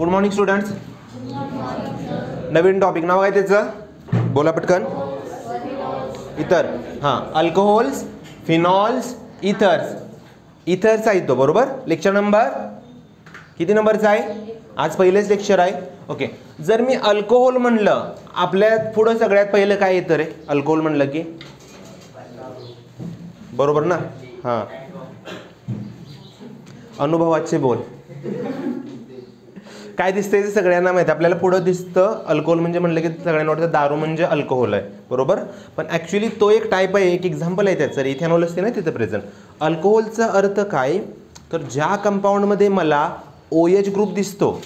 Good morning students. नवीन topic नाव काय त्याचं, बोला पटकन. इथर. हां, अल्कोहोल्स, फिनॉल्स, इथर्स. इथर्स आहे तो, बरोबर. लेक्चर नंबर किती नंबरचा आहे? आज पहिलेच लेक्चर आहे. ओके. जर मी अल्कोहोल म्हणलं, आपल्या पुढं सगळ्यात पहिलं काय येतं रे अल्कोहोल म्हणलं की? बरोबर ना. हां, अनुभवाचे बोल. काय दिसतंय ते सगळ्यांना माहिती. आपल्याला पुढं दिसतं अल्कोहोल म्हणजे म्हणलं की सगळ्यांना वाटतं दारू म्हणजे अल्कोहोल आहे, बरोबर. पण ॲक्च्युली तो एक टाईप आहे, एक एक्झाम्पल आहे त्याचं. इथेनॉल असते ना तिथं प्रेझेंट. अल्कोहोलचा अर्थ काय, तर ज्या कंपाऊंडमध्ये मला OH ग्रुप दिसतो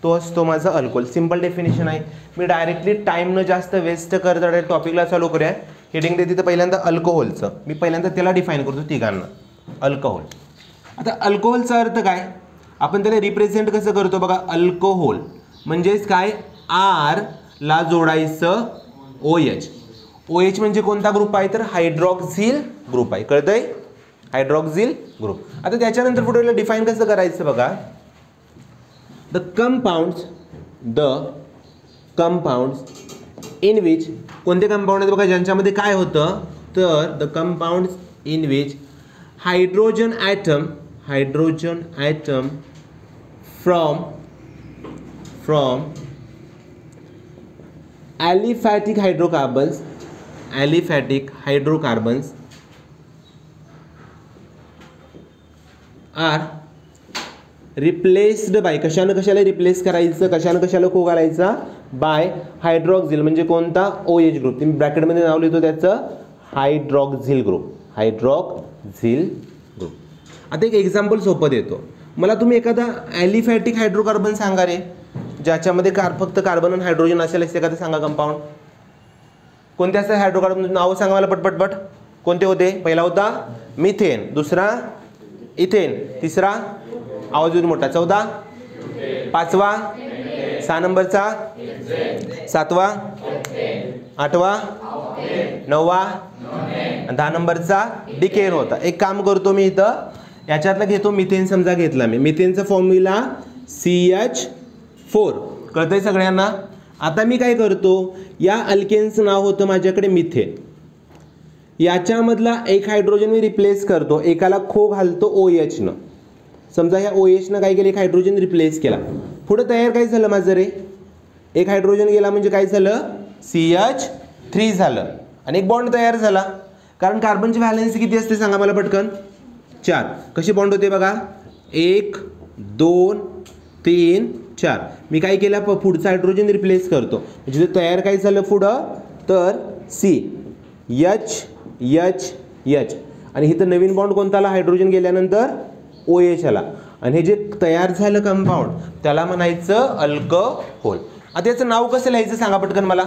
तो असतो माझा अल्कोहोल. सिम्पल डेफिनेशन आहे. मी डायरेक्टली टाईम न जास्त वेस्ट करता डायरेक्ट टॉपिकला चालू करूया. हेडिंग देते तर पहिल्यांदा अल्कोहोलचं मी पहिल्यांदा त्याला डिफाईन करतो तिघांना. अल्कोहोल. आता अल्कोहोलचा अर्थ काय, आपण त्याला रिप्रेझेंट कसं करतो बघा. अल्कोहोल म्हणजेच काय, आर ला जोडायचं OH. OH म्हणजे कोणता ग्रुप आहे, तर हायड्रॉक्झिल ग्रुप आहे. कळतंय, हायड्रॉक्झिल ग्रुप. आता त्याच्यानंतर पुढे डिफाईन कसं करायचं बघा. द कंपाऊंड्स इन विच, कोणते कंपाऊंड आहेत बघा ज्यांच्यामध्ये काय होतं, तर the compounds in which hydrogen atom from aliphatic hydrocarbons are replaced by, कशाला रिप्लेस करायचं, कशाला को घालायचा, बाय हायड्रॉक्झिल म्हणजे कोणता, OH ग्रुप. तुम्ही ब्रॅकेटमध्ये नाव लिहितो त्याचं हायड्रॉक्झिल ग्रुप. आता एक एक्झाम्पल सोपं देतो. मला तुम्ही एखादा ॲलिफॅटिक हायड्रोकार्बन सांगा रे, ज्याच्यामध्ये फक्त कार्बन आणि हायड्रोजन असेल एखादं सांगा कंपाऊंड. कोणते असतात हायड्रोकार्बन, नाव सांगा मला पटपट. कोणते होते? पहिला होता मिथेन, दुसरा इथेन, तिसरा आवाज मोठा, चौथा, पाचवा, 6 नंबरचा, 7वा, 8वा, 9वा, 10 नंबरचा डिकेन होता. एक काम करतो मी इथं, याच्यातला घेतो मिथेन. समजा घेतला मी मिथेनचा फॉर्म्युला CH4. कळतंय सगळ्यांना. आता मी काय करतो, या अल्केनचं नाव होतं माझ्याकडे मिथेन. याच्यामधला एक हायड्रोजन मी रिप्लेस करतो, एकाला खो घालतो OH न. समजा ह्या OH न काय केलं, एक हायड्रोजन रिप्लेस केला. पुढं तयार काय झालं माझं रे, एक हायड्रोजन गेला म्हणजे काय झालं, CH3 झालं आणि एक बॉन्ड तयार झाला. कारण कार्बनची व्हॅलेन्सी किती असते सांगा मला पटकन, 4. कशी बॉन्ड होते बघा, 1 2 3 4. मी काय केलं, पुढचा हायड्रोजन रिप्लेस करतो म्हणजे तयार काय झालं पुढं, तर CH आणि इथं नवीन बॉन्ड कोणता आला, हायड्रोजन गेल्यानंतर OH आला आणि हे जे तयार झालं कंपाऊंड त्याला म्हणायचं अल्कोहोल. आता याचं नाव कसं लिहायचं सांगा पटकन मला.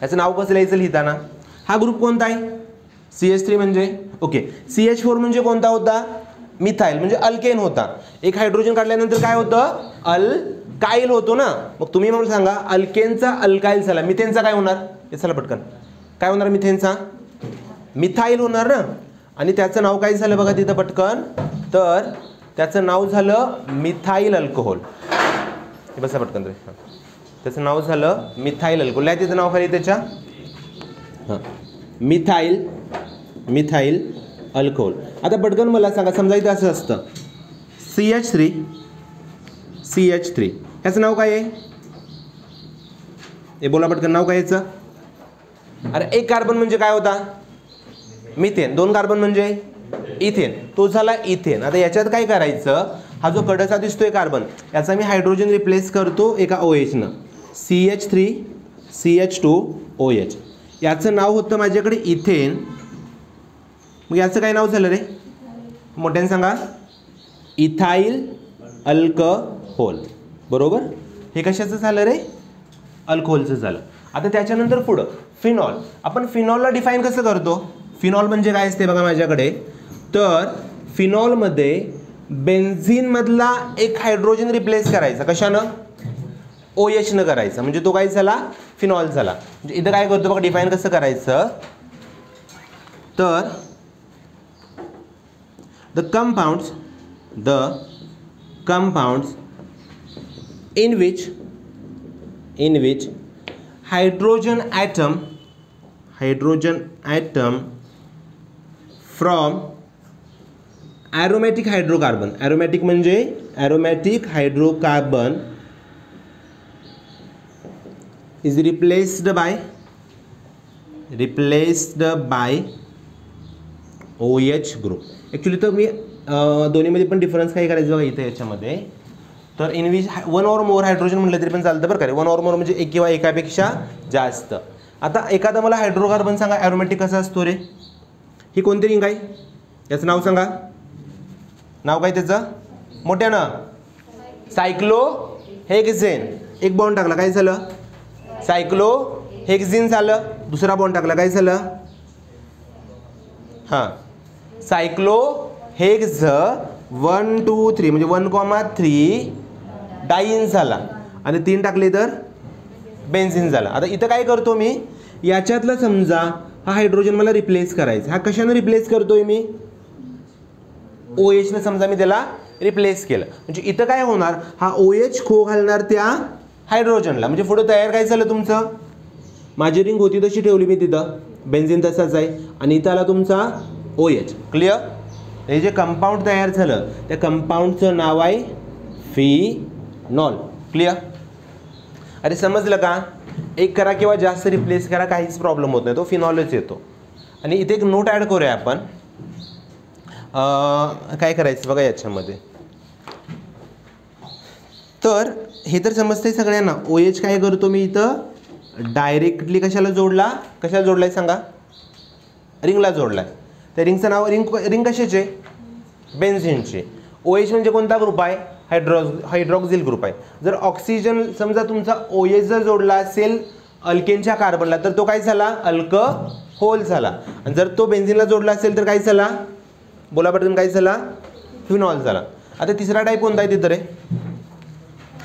याचं नाव कसं लिहायचं लिहिताना, हा ग्रुप कोणता आहे, CH3 म्हणजे ओके. CH4 म्हणजे कोणता होता, मिथाईल म्हणजे अल्केन होता. एक हायड्रोजन काढल्यानंतर काय होतं, अल्काईल होतो ना. मग तुम्ही मला सांगा, अल्केनचा अल्काईल झाला, मिथेनचा काय होणार, हे चला पटकन काय होणार, मिथेनचा मिथाईल होणार ना. आणि त्याचं नाव काय झालं बघा तिथं पटकन, तर त्याचं नाव झालं मिथाईल अल्कोहोल. हे बसा पटकन तरी, त्याचं नाव झालं मिथाईल अल्कोहोल. लिहा तिथं नाव खाली त्याच्या, हां, मिथाईल अल्कोहोल. आता पटकन मला सांगा, समजा इथं असं असतं CH3 ह्याचं नाव काय आहे, हे बोला पटकन, नाव काय याचं. अरे एक कार्बन म्हणजे काय होता, मिथेन. 2 कार्बन म्हणजे इथेन, तो झाला इथेन. आता याच्यात काय करायचं, हा जो कडचा दिसतोय कार्बन, याचा मी हायड्रोजन रिप्लेस करतो एका OH न, CH3 CH2 OH. याचं नाव होतं माझ्याकडे इथेन. मग याचं काय नाव झालं रे, मोठ्याने सांगा, इथाईल अल्कोहोल, बरोबर. हे कशाचं झालं रे, अल्कोहोलचं झालं. आता त्याच्यानंतर पुढं फिनॉल. आपण फिनॉलला डिफाईन कसं करतो, फिनॉल म्हणजे काय असते बघा माझ्याकडे, तर फिनॉलमध्ये बेन्झीनमधला एक हायड्रोजन रिप्लेस करायचा, कशानं, OH न करायचा, म्हणजे तो काय झाला, फिनॉल झाला. म्हणजे इथं काय करतो बघा, डिफाईन कसं करायचं, तर the compounds in which hydrogen atom from aromatic hydrocarbon, aromatic म्हणजे aromatic hydrocarbon is replaced by OH group. Actually तर मी दोन्हीमध्ये पण डिफरन्स काय करायचं बघा इथे याच्यामध्ये. तर in which one or more hydrogen म्हटलं तरी पण चालतं बरं का रे. वन ऑर मोर म्हणजे एक किंवा एकापेक्षा जास्त. आता एखादा मला हायड्रोकार्बन सांगा ॲरोमॅटिक कसा असतो रे. ही कोणती रिंग आहे याचं नाव सांगा. नाव काय त्याचं मोठ्यानं. सायक्लोहेक्झेन. एक बॉन्ड टाकला काय झालं सायक्लोहेक्झेन झालं. दुसरा बॉन्ड टाकला काय झालं हां सायक्लोहेक्झ 1 2 3 म्हणजे 1,3 डाईन झाला आणि 3 टाकले तर बेन्झिन झाला. आता इथं काय करतो मी याच्यातलं समजा हा हायड्रोजन मला रिप्लेस करायचा. हा कशाने रिप्लेस करतोय मी OH ने समजा मी त्याला रिप्लेस केलं म्हणजे इथं काय होणार हा OH खो घालणार त्या हायड्रोजनला. म्हणजे पुढे तयार काय झालं तुमचं माझी रिंग होती तशी ठेवली मी तिथं बेन्झिन तसाच आहे आणि इथं आला तुमचा OH. क्लिअर. हे जे कंपाऊंड तयार झालं त्या कंपाऊंडचं नाव आहे फिनॉल. क्लिअर. अरे समजलं का. एक करा किंवा जास्त रिप्लेस करा काहीच प्रॉब्लेम होत नाही तो फिनॉलच येतो. आणि इथे एक नोट ॲड करूया आपण. काय करायचं बघा याच्यामध्ये. तर हे तर समजतंय सगळ्यांना. OH काय करतो मी इथं डायरेक्टली कशाला जोडलाय सांगा रिंगला जोडलाय. त्या रिंगचं नाव रिंग कशाचे बेन्झिनचे. OH म्हणजे कोणता ग्रुप आहे हायड्रॉक्झिल ग्रुप आहे. जर ऑक्सिजन समजा तुमचा OH जर जोडला असेल अल्केनच्या कार्बनला तर तो काय झाला अल्कहोल झाला. आणि जर तो बेन्झिनला जोडला असेल तर काय झाला बोला पटकन काय झाला फिनॉल झाला. आता तिसरा टाईप कोणता आहे तिथं रे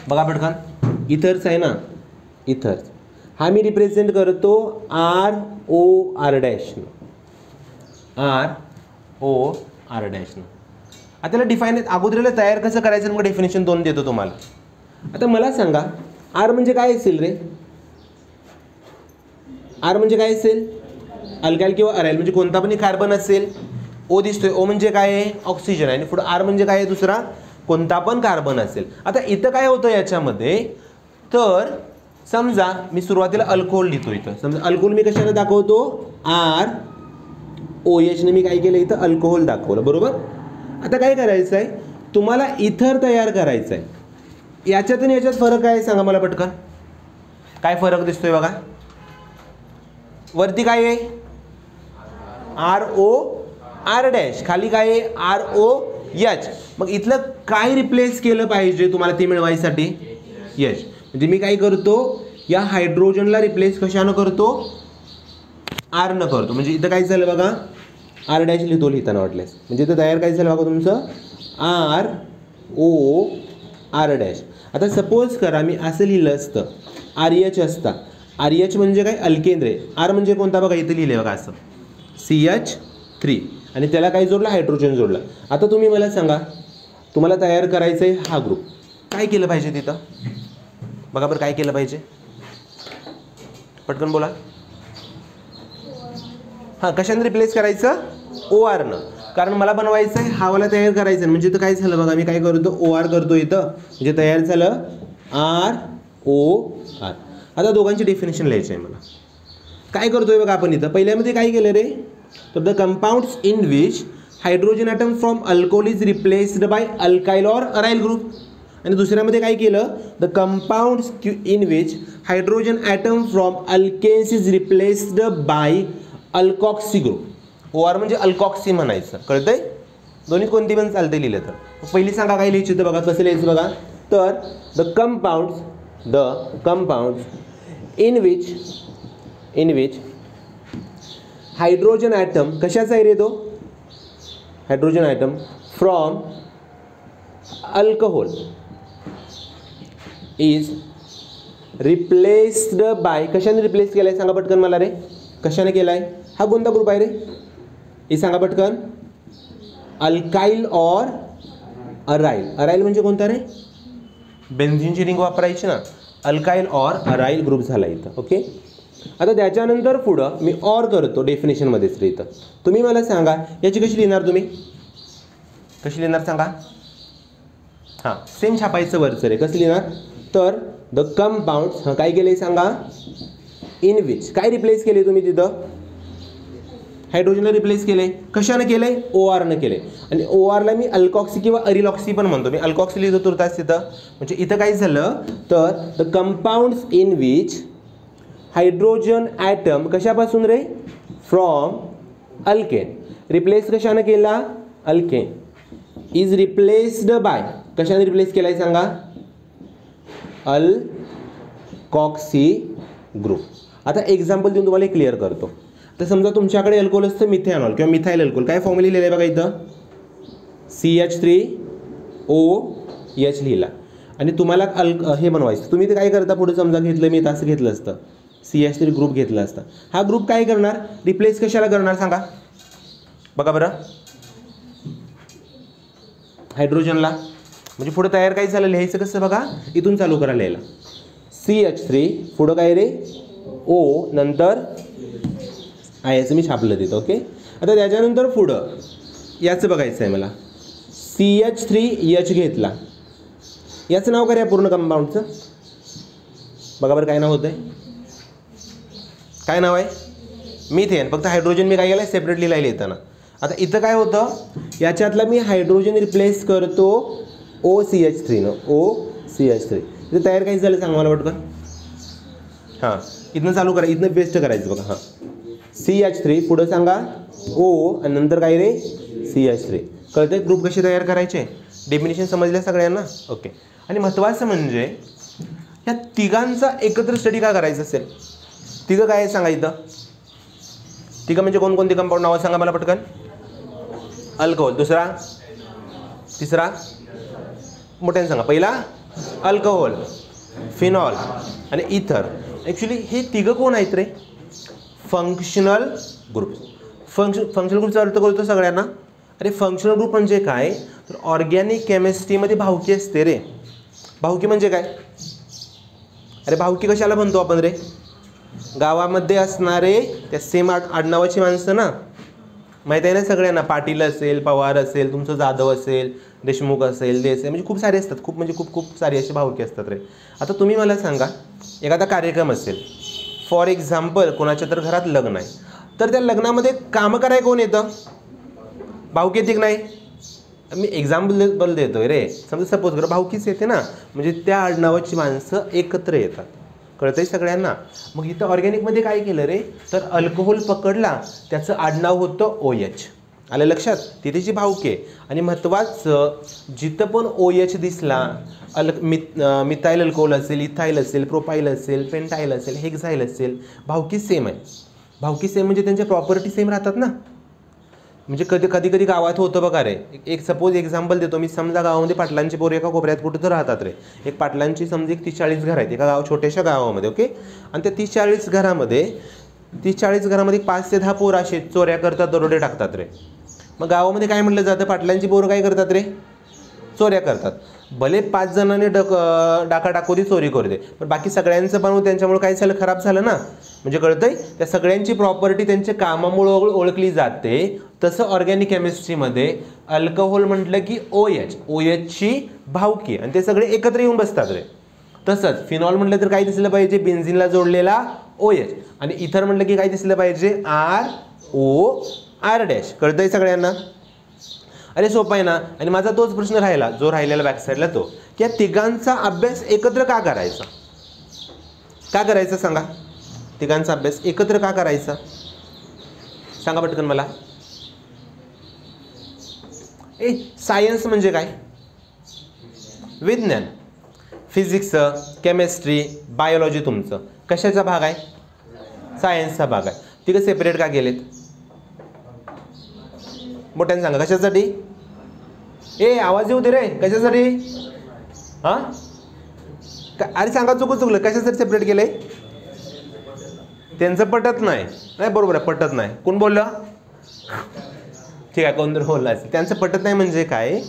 बघा पटकन. इथर्स आहे ना इथर्स. हा मी रिप्रेझेंट करतो ROR डॅश आता त्याला डिफाईन अगोदरला तयार कसं करायचं मग डेफिनेशन 2 देतो तुम्हाला. आता मला सांगा R म्हणजे काय असेल रे. R म्हणजे काय असेल अल्काइल किंवा अराइल म्हणजे कोणता पण कार्बन असेल. O दिसतोय O म्हणजे काय आहे ऑक्सिजन आहे आणि पुढे R म्हणजे काय आहे दुसरा कोणता पण कार्बन असेल. आता इथं काय होतं याच्यामध्ये तर समजा मी सुरुवातीला अल्कोहोल लिहितो. इथं समजा अल्कोहोल मी कशाला दाखवतो OH ने मी काय केलं इथं अल्कोहोल दाखवलं बरोबर. आता काय करायचं आहे तुम्हाला इथर तयार करायचं आहे. याच्यात आणि याच्यात फरक काय आहे सांगा मला पटकन. काय फरक दिसतोय बघा वरती काय आहे ROR डॅश खाली काय आहे ROH. मग इथलं काय रिप्लेस केलं पाहिजे तुम्हाला ते मिळवायसाठी H. म्हणजे मी काय करतो या हायड्रोजनला रिप्लेस कशानं करतो R न करतो. म्हणजे इथं काय झालं बघा R डॅश लिहिताना वाटल्यास म्हणजे इथं तयार काय झालं बघा तुमचं ROR डॅश. आता सपोज करा मी असं लिहिलं असतं RH असता. RH म्हणजे काय अल्केन रे. R म्हणजे कोणता बघा इथं लिहिले बघा असं CH3 आणि त्याला काय जोडला हायड्रोजन जोडला. आता तुम्ही मला सांगा तुम्हाला तयार करायचं आहे हा ग्रुप काय केलं पाहिजे तिथं बघा बरं काय केलं पाहिजे पटकन बोला. हां कशाने रिप्लेस करायचं OR न. कारण मला बनवायचं आहे हावाला तयार करायचं आहे. म्हणजे इथं काय झालं बघा मी काय करतो OR करतो इथं म्हणजे तयार झालं ROR. आता दोघांची डेफिनेशन लिहायचं आहे मला. काय करतोय बघा आपण इथं पहिल्यामध्ये काय केलं रे तर the compounds in which hydrogen atom from alcohol is replaced by alkyl or aryl group. आणि दुसऱ्यामध्ये काय केलं the compounds in which hydrogen atom from alkanes is replaced by alkoxy group. OR म्हणजे अल्कॉक्सी म्हणायचं कळतंय. दोन्ही कोणती पण चालते लिहिलं तर. पहिली सांगा काय लिहायचं होतं बघा कसं लिहायचं बघा. तर the compounds in which hydrogen atom कशाचा आहे रे तो hydrogen atom from alcohol is replaced by कशाने रिप्लेस केलं आहे सांगा पटकन मला रे कशाने केला आहे हा कोणता ग्रुप आहे रे हे सांगा पटकन अल्काइल ऑर अराइल. अराइल म्हणजे कोणता रे बेन्झीनची रिंग वापरायची ना, अल्काइल ऑर अराइल ग्रुप झाला इथं. ओके, आता त्याच्यानंतर पुढं मी ऑर करतो डेफिनेशनमध्येच रे. इथं तुम्ही मला सांगा याची कशी लिहिणार, तुम्ही कशी लिहिणार सांगा. हां, सेम छापायचं वरचं रे. कसं लिहिणार तर द कंपाऊंड्स, हां काय केलं सांगा, इन विच काय रिप्लेस केले तुम्ही तिथं, हायड्रोजनला रिप्लेस केले. कशानं केले, ओ आरनं केले. आणि ओ आरला मी अल्कॉक्सी किंवा अरिलॉक्सी पण म्हणतो. मी अल्कॉक्सी लिहितो तुर्तास तिथं. म्हणजे इथं काय झालं तर the compounds in which hydrogen atom कशापासून रे, फ्रॉम अल्केन, रिप्लेस कशानं केला, अल्केन इज रिप्लेस्ड बाय, कशाने रिप्लेस केलाय सांगा, अल्कॉक्सी ग्रुप. आता एक्झाम्पल देऊन तुम्हाला क्लिअर करतो. तर समजा तुमच्याकडे अल्कोहोल असतं मिथेनॉल किंवा मिथाइल अल्कोहोल. काय फॉर्म्युला लिहिलं आहे बघा इथं, CH3OH लिहिला. आणि तुम्हाला हे बनवायचं, तुम्ही ते काय करता पुढे समजा घेतलं मी असं घेतलं असतं, CH3 ग्रुप घेतला असता. हा ग्रुप काय करणार, रिप्लेस कशाला करणार सांगा बघा बरं, हायड्रोजनला. म्हणजे पुढे तयार काय झालं, लिहायचं कसं बघा, इथून चालू करा लिहायला. CH3 पुढं काय रे, O नंतर याचं मी छापलं तिथं. ओके, आता त्याच्यानंतर पुढं याचं बघायचं आहे मला. CH3H घेतला, याचं नाव करूया पूर्ण कंपाऊंडचं. बघा बरं काय नाव होतं, काय नाव आहे, मिथेन. फक्त हायड्रोजन मी काय केलं सेपरेटली लिहिलं येताना. आता इथं काय होतं, याच्यातला मी हायड्रोजन रिप्लेस करतो OCH3 OCH3. इथं तयार काही झालं सांगा मला पटकन. हां, इथनं चालू करा, इथनं बेस्ट करायचं बघा. हां, CH3 पुढं सांगा O आणि नंतर काय रे, CH3. कळतंय ग्रुप कसे तयार करायचे, डेफिनेशन समजल्या सगळ्यांना. ओके, आणि महत्त्वाचं म्हणजे या तिघांचा एकत्र स्टडी का करायचं असेल, तिघं काय सांगा इथं, तिघं म्हणजे कोणकोणती कंपाऊंड नावं सांगा मला पटकन. अल्कोहोल, दुसरा, तिसरा मोठ्याने सांगा. पहिला अल्कोहोल, फिनॉल आणि इथर. ॲक्च्युली हे तिघं कोण आहेत रे, फंक्शनल ग्रुप. फंक्शनल ग्रुपचा अर्थ कळतो सगळ्यांना. अरे फंक्शनल ग्रुप म्हणजे काय तर ऑर्गॅनिक केमिस्ट्रीमध्ये भावकी असते रे. भावकी म्हणजे काय, अरे भावकी कशाला म्हणतो आपण रे, गावामध्ये असणारे त्या सेम आडनावाची माणसं ना, माहीत आहे ना सगळ्यांना. पाटील असेल, पवार असेल, तुमचं जाधव असेल, देशमुख असेल, देसाई, म्हणजे खूप सारे असतात, खूप म्हणजे खूप सारी अशी भावकी असतात रे. आता तुम्ही मला सांगा, एखादा कार्यक्रम असेल, फॉर एक्झाम्पल कोणाच्या तर घरात लग्न आहे, तर त्या लग्नामध्ये कामं कराय कोण येतं, भावकी येते की नाही. मी एक्झाम्पल देतोय रे. समजा सपोज करा भावकीच येते ना, म्हणजे त्या आडनावाची माणसं एकत्र येतात. कळतंय सगळ्यांना. मग इथं ऑर्गॅनिकमध्ये काय केलं रे तर अल्कोहोल पकडला, त्याचं आडनाव होतं OH. आलं लक्षात, तिथेची भावके. आणि महत्त्वाचं जिथं पण OH दिसला, मिथाइल अल्कोहोल असेल, इथाइल असेल, प्रोपाइल असेल, पेंटाइल असेल, हेक्साइल असेल, भावकी सेम आहे. भावकी सेम म्हणजे त्यांच्या प्रॉपर्टी सेम राहतात ना. म्हणजे कधी गावात होतं बघा रे, एक सपोज एक्झाम्पल देतो मी. समजा गावामध्ये पाटलांची पोरं एका कोपऱ्यात कुठं तर राहतात रे. एक पाटलांची समजा 30-40 घर आहेत एका छोट्याशा गावामध्ये. ओके, आणि त्या 30-40 घरामध्ये 5 ते 10 पोरं असे चोऱ्या करतात, दरोडे टाकतात रे. मग गावामध्ये काय म्हटलं जातं, पाटलांची पोरं काय करतात रे, चोऱ्या करतात. भले 5 जणांनी डाका टाकू दे, चोरी करू दे, पण बाकी सगळ्यांचं पण त्यांच्यामुळे काय झालं, खराब झालं ना. म्हणजे कळतंय, त्या सगळ्यांची प्रॉपर्टी त्यांच्या कामामुळे ओळखली जाते. तसं ऑर्गॅनिक केमिस्ट्रीमध्ये अल्कोहोल म्हटलं की OHची भावकी, आणि ते सगळे एकत्र येऊन बसतात रे. तसंच फिनॉल म्हटलं तर काय दिसलं पाहिजे, बेन्झिनला जोडलेला OH. आणि इथर म्हटलं की काय दिसलं पाहिजे, ROR'. कळतंय सगळ्यांना. अरे सोपं आहे ना. आणि माझा तोच प्रश्न राहिला, जो राहिलेला बॅक साईडला, तो की या तिघांचा अभ्यास एकत्र का करायचा, का करायचा सांगा. तिघांचा अभ्यास एकत्र का करायचा सांगा पटकन मला. सायन्स म्हणजे काय, विज्ञान, फिजिक्स, केमिस्ट्री, बायोलॉजी तुमचं कशाचा भाग आहे, सायन्सचा भाग आहे. तिघं सेपरेट का गेलेत, मोठ्याने सांगा कशासाठी. आवाज येऊ दे रे, कशासाठी. हां अरे सांगा, चुकलं कशासाठी सेपरेट केले. त्यांचं पटत नाही. बरोबर आहे, पटत नाही. कोण बोललं, ठीक आहे, कोणतरी बोलला असेल. त्यांचं पटत नाही म्हणजे काय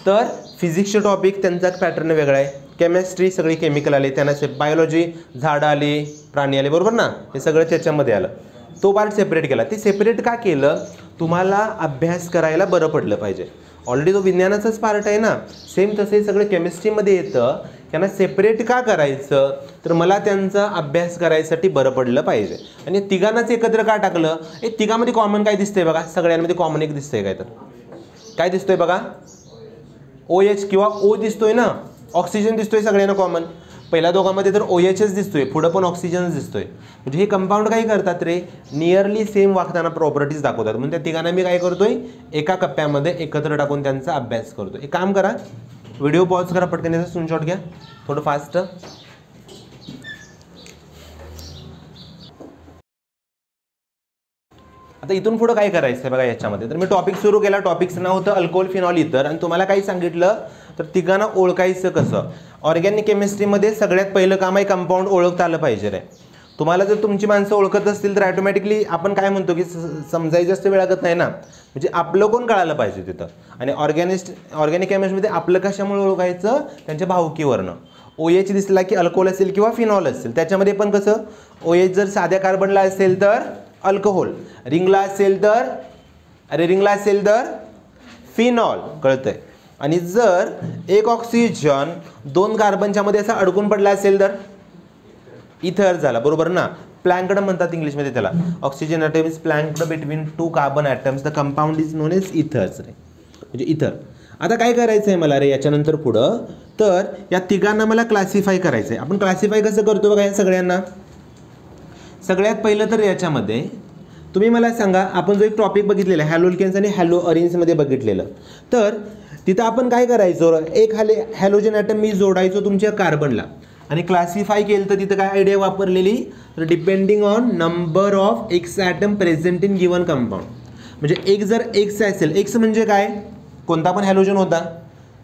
तर फिजिक्सचे टॉपिक त्यांचा पॅटर्न वेगळा आहे, केमिस्ट्री सगळी केमिकल आले, त्यांना बायोलॉजी झाडं आली, प्राणी आले, बरोबर ना, हे सगळं त्याच्यामध्ये आलं. तो पार्ट सेपरेट केला. ते सेपरेट का केलं? तुम्हाला अभ्यास करायला बरं पडलं पाहिजे. ऑलरेडी तो विज्ञानाचाच पार्ट आहे ना. सेम तसे सगळे केमिस्ट्रीमध्ये येतं. त्यांना सेपरेट का करायचं? तर मला त्यांचा अभ्यास करायसाठी बरं पडलं पाहिजे. आणि तिघांनाच एकत्र का टाकलं? हे तिघांमध्ये कॉमन काय दिसतंय बघा, सगळ्यांमध्ये कॉमन एक दिसतंय. काय दिसतोय बघा? OH किंवा O दिसतोय ना, ऑक्सिजन दिसतोय सगळ्यांना कॉमन. पहिल्या दोघांमध्ये तर OHच दिसतोय, पुढं पण ऑक्सिजनच दिसतोय. म्हणजे हे कंपाऊंड काय करतात रे, नियरली सेम वागताना प्रॉपर्टीज दाखवतात. म्हणून त्या तिघांना मी काय करतोय, एका कप्प्यामध्ये एकत्र टाकून त्यांचा अभ्यास करतोय. एक काम करा, व्हिडिओ पॉज करा, पटकन याचा स्क्रीनशॉट घ्या, थोडं फास्ट. आता इथून पुढं काय करायचं आहे बघा याच्यामध्ये. तर मी टॉपिक सुरू केला. टॉपिकचं नाव होतं अल्कोहोल, फिनॉल, इथर. आणि तुम्हाला काही सांगितलं तर तिघांना ओळखायचं कसं. ऑर्गॅनिक केमिस्ट्रीमध्ये सगळ्यात पहिलं काम आहे कंपाऊंड ओळखता आलं पाहिजे रे. तुम्हाला जर तुमची माणसं ओळखत असतील तर ॲटोमॅटिकली आपण काय म्हणतो की समजायचं जास्त वेळ लागत नाही ना. म्हणजे आपलं कोण कळालं पाहिजे तिथं. आणि ऑर्गॅनिक केमिस्ट्रीमध्ये आपलं कशामुळे ओळखायचं, त्यांच्या भावकीवरनं. OH दिसला की अल्कोहोल असेल किंवा फिनॉल असेल. त्याच्यामध्ये पण कसं, OH जर साध्या कार्बनला असेल तर अल्कोहोल, रिंगला असेल तर फिनॉल, कळतंय. आणि जर एक ऑक्सिजन 2 कार्बनच्या मध्ये असा अडकून पडला असेल तर इथर झाला, बरोबर ना. प्लँक्ड म्हणतात इंग्लिशमध्ये त्याला. Oxygen atom is planked between 2 carbon atoms, the compound is known as ethers रे, म्हणजे इथर. आता काय करायचं आहे मला रे याच्यानंतर पुढं, तर या तिघांना मला क्लासिफाय करायचं आहे. आपण क्लासिफाय कसं करतो बघा या सगळ्यांना. सगळ्यात पहिलं तर याच्यामध्ये तुम्ही मला सांगा, आपण जो एक टॉपिक बघितलेला आहे हॅलोल्केन्स आणि हॅलोअरिन्समध्ये बघितलेलं, तर तिथं आपण काय करायचं, एक हॅलोजन ॲटम मी जोडायचो तुमच्या कार्बनला आणि क्लासिफाय केलं. तर तिथं काय आयडिया वापरलेली, तर depending on number of X atom present in given compound. म्हणजे एक जर एक्स असेल, एक्स म्हणजे काय, कोणता पण हॅलोजन होता.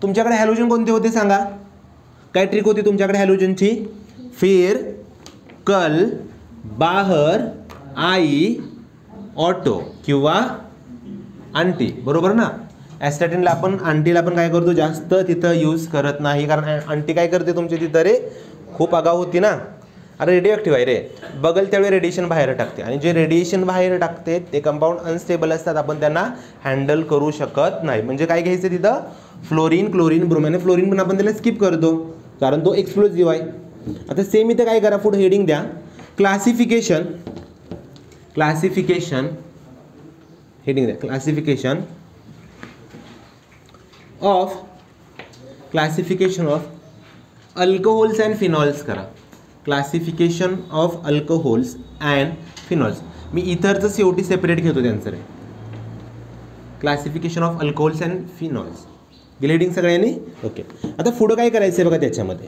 तुमच्याकडे हॅलोजन कोणते होते सांगा, काय ट्रिक होती तुमच्याकडे हॅलोजनची, फिर, कल, बाहर, आई, ऑटो किंवा आंटी, बरोबर ना. ॲस्टॅटिनला आपण आंटीला आपण काय करतो, जास्त तिथं यूज करत नाही, कारण आंटी काय करते तुमची तिथं रे, खूप आगाऊ होती ना. अरे रेडिओ ॲक्टिव्ह आहे रे, बघल त्यावेळी रेडिएशन बाहेर टाकते. आणि जे रेडिएशन बाहेर टाकते ते कंपाऊंड अनस्टेबल असतात, आपण त्यांना हँडल करू शकत नाही. म्हणजे काय घ्यायचं तिथं, फ्लोरीन, क्लोरीन, ब्रोमाइन. फ्लोरीन पण आपण त्याला स्किप करतो कारण तो एक्सप्लोजिव्ह आहे. आता सेम इथं काय करा, पुढे हेडिंग द्या, क्लासिफिकेशन हेडिंग द्या, classification of alcohols and phenols करा. Classification of alcohols and phenols. मी इथरचं शेवटी सेपरेट घेतो त्यांचं रे. Classification of alcohols and phenols ग्लेडिंग सगळ्यांनी ओके. आता पुढं काय करायचं आहे बघा त्याच्यामध्ये,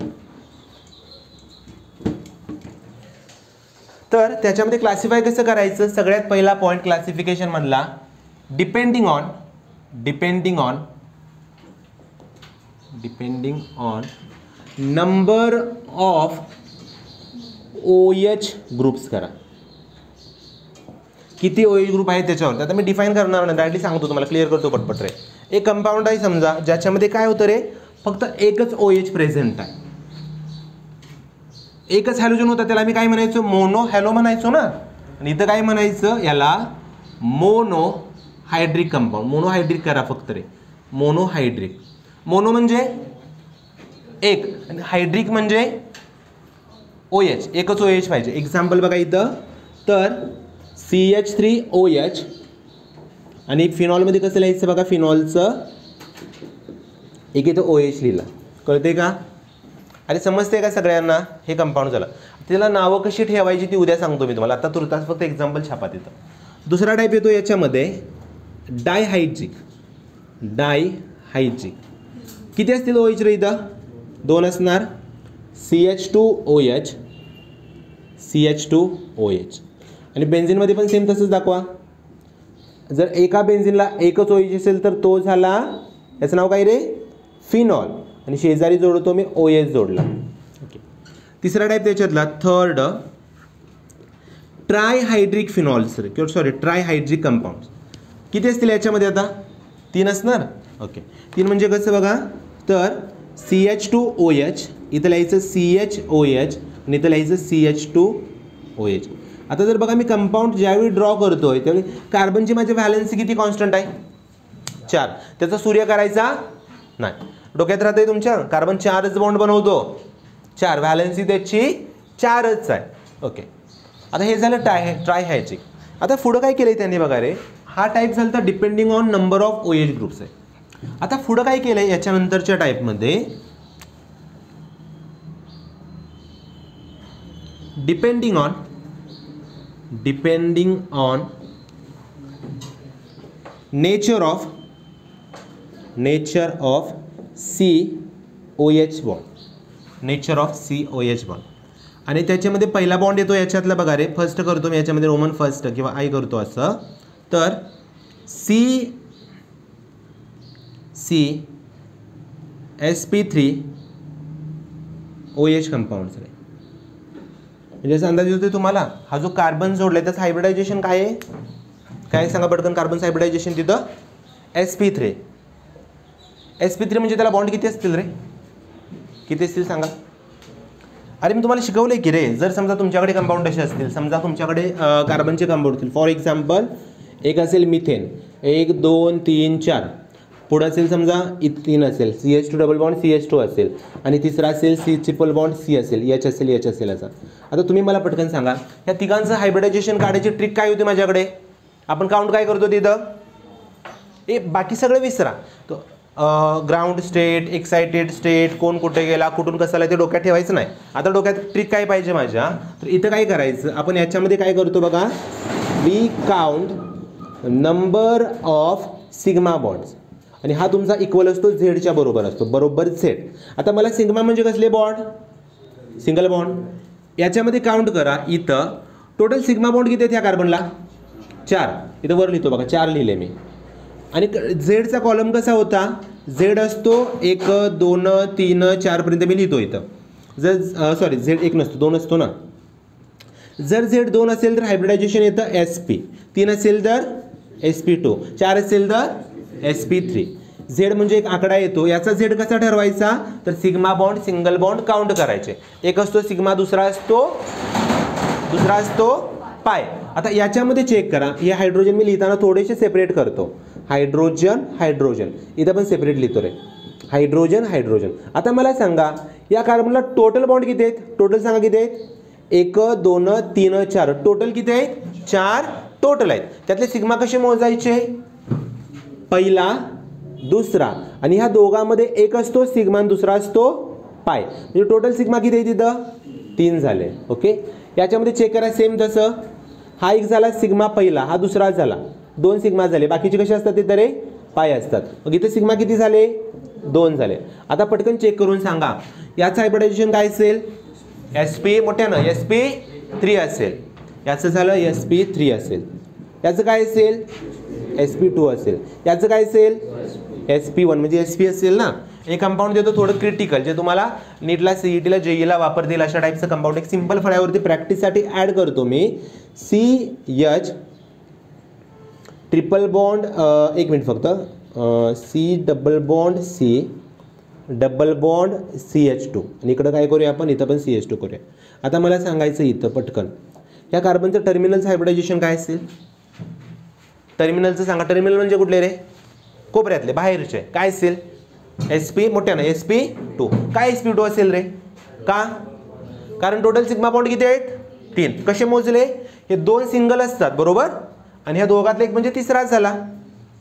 तर त्याच्यामध्ये क्लासिफाय कसं करायचं. सगळ्यात पहिला पॉईंट क्लासिफिकेशन मधला, depending on number of OH groups करा. किती OH ग्रुप आहेत त्याच्यावर. आता मी डिफाईन करणार नाही, डायरेक्टली सांगतो तुम्हाला, क्लिअर करतो पटपट रे. एक कंपाऊंड आहे समजा, ज्याच्यामध्ये काय होतं रे, फक्त एकच OH प्रेझेंट आहे, एकच हॅलोजन होता, त्याला मी काय म्हणायचो, मोनो हॅलो म्हणायचो ना. आणि इथं काय म्हणायचं, याला मोनोहायड्रिक कंपाऊंड. मोनोहायड्रिक करा फक्त रे, मोनोहायड्रिक. मोनो म्हणजे एक आणि हायड्रिक म्हणजे OH, एकच OH पाहिजे. एक्झाम्पल बघा इथं, तर CH3OH. आणि फिनॉलमध्ये कसं लिहायचं बघा, फिनॉलचं एक इथं OH लिहिला, कळते का. अरे समजते का सगळ्यांना, हे कंपाऊंड झालं. त्याला नावं कशी ठेवायची ती उद्या सांगतो मी तुम्हाला, आता तुर्तास फक्त एक्झाम्पल छापा तिथं. दुसरा टाईप येतो याच्यामध्ये डायहायड्रिक. किती असतील OH रे इथं, 2 असणार, CH2OH. आणि बेन्झिनमध्ये पण सेम तसंच दाखवा. जर एका बेन्झिनला एकच OH असेल तर तो झाला, याचं नाव काय रे, फिनॉल. आणि शेजारी जोडतो मी OH जोडला. ओके. तिसरा टाईप त्याच्यातला थर्ड, ट्रायहायड्रिक फिनॉल्स किंवा ट्रायहायड्रिक कंपाऊंड. किती असतील याच्यामध्ये आता, 3 असणार. ओके. 3 म्हणजे कसं बघा, तर CH2OH इथं लिहायचं CHOH आणि इथं लिहायचं CH2OH. आता जर बघा मी कंपाऊंड ज्यावेळी ड्रॉ करतोय त्यावेळी कार्बनची माझी व्हॅलेन्सी किती कॉन्स्टंट आहे 4. त्याचा सूर्य करायचा नाही. डोक्यात राहतंय तुमच्या कार्बन 4च बॉन्ड बनवतो 4 व्हॅलेन्सी त्याची 4च आहे. ओके. आता हे झालं ट्रायहायड्रिक. आता पुढं काय केलंय त्यांनी बघा रे हा टाईप झाला तर depending on number of OH groups आहे. आता पुढं काय केलंय याच्यानंतरच्या टाईपमध्ये depending on nature of COH bond. Nature of COH bond आणि त्याच्यामध्ये पहिला बॉन्ड येतो याच्यातला बघा रे फर्स्ट करतो मी याच्यामध्ये रोमन फर्स्ट किंवा आय करतो असं तर CsP3OH कंपाऊंड आहे. म्हणजे असं अंदाज येतोय तुम्हाला हा जो कार्बन जोडलाय त्याचं हायब्रिडायझेशन काय आहे काय सांगा पटकन. कार्बनचं हायब्रिडायझेशन तिथं sp3 म्हणजे त्याला बॉन्ड किती असतील रे किती असतील सांगा. अरे मी तुम्हाला शिकवलंय की रे जर समजा तुमच्याकडे कंपाऊंड असे असतील समजा तुमच्याकडे कार्बनचे कंपाऊंड असतील फॉर एक्झाम्पल एक असेल मिथेन 1 2 3 4 पुढं असेल समजा इथेन असेल CH2 डबल बॉन्ड CH2 असेल आणि तिसरा असेल C ट्रिपल बॉन्ड C असेल H असेल असा. आता तुम्ही मला पटकन सांगा या तिघांचं हायब्रिडायझेशन काढायची ट्रिक काय होती माझ्याकडे. आपण काउंट काय करतो तिथं बाकी सगळं विसरा. ग्राउंड स्टेट एक्साइटेड स्टेट कोण कुठे गेला कुठून कसं आला ते डोक्यात ठेवायचं नाही. आता डोक्यात ट्रिक काय पाहिजे माझ्या तर इथं काय करायचं आपण याच्यामध्ये काय करतो बघा we count number of sigma bonds आणि हा तुमचा इक्वल असतो झेडच्या बरोबर असतो बरोबर झेड. आता मला सिग्मा म्हणजे कसले बॉन्ड सिंगल बॉन्ड याच्यामध्ये काउंट करा. इथं टोटल सिग्मा बॉन्ड किती आहेत ह्या कार्बनला 4 इथं वर लिहितो बघा 4 लिहिले मी. आणि झेडचा कॉलम कसा होता झेड असतो 1 2 3 4 पर्यंत मी लिहितो इथं. जर सॉरी झेड 1 नसतो 2 असतो ना. जर झेड 2 असेल तर हायब्रिडायझेशन येतं SP 3 असेल तर SP2 4 असेल तर SP3. झेड म्हणजे एक आकडा येतो याचा झेड कसा ठरवायचा तर sigma bond single bond count करायचे. एक असतो सिग्मा दुसरा असतो पाय. आता याच्यामध्ये चेक करा हे हायड्रोजन मी लिहिताना थोडेसे सेपरेट करतो हायड्रोजन इथं पण सेपरेट लिहितो रे हायड्रोजन. आता मला सांगा या कार्बनला टोटल बॉन्ड किती आहेत टोटल सांगा किती आहेत 1 2 3 4 टोटल किती आहेत 4 टोटल आहेत. त्यातले सिग्मा कसे मोजायचे पहिला दुसरा आणि ह्या दोघांमध्ये एक असतो सिग्मा आणि दुसरा असतो पाय म्हणजे टोटल सिग्मा किती आहे तिथं 3 झाले. ओके. याच्यामध्ये चेक करा सेम तसं हा एक झाला सिग्मा पहिला हा दुसरा झाला 2 सिग्मा झाले बाकीचे कसे असतात ते तरे पाय असतात. मग इथे सिग्मा किती झाले 2 झाले. आता पटकन चेक करून सांगा याचं हायब्रिडायझेशन काय असेल SP मोठ्यानं SP3 असेल. याचं झालं SP3 असेल. याचं काय असेल SP2 असेल. याचं काय असेल SP1 म्हणजे SP असेल ना. एक कंपाऊंड देतो थोडं क्रिटिकल जे तुम्हाला नीटला CETला JEEला वापरतील अशा टाईपचं कंपाऊंड एक सिंपल फळ्यावरती प्रॅक्टिससाठी ॲड करतो मी CH ट्रिपल बॉन्ड एक मिनिट फक्त C double bond C double bond CH2 आणि इकडं काय करूया आपण इथं पण CH2 करूया. आता मला सांगायचं इथं पटकन या कार्बनचं टर्मिनलचं हायब्रिडायझेशन काय असेल टर्मिनलचं सांगा. टर्मिनल म्हणजे कुठले रे कोपऱ्यातले बाहेरचे काय असेल SP मोठ्यानं SP2 काय SP2 असेल रे का कारण टोटल सिग्मा बॉन्ड किती आहेत 3. कसे मोजले हे 2 सिंगल असतात बरोबर आणि ह्या दोघातले एक म्हणजे तिसरा झाला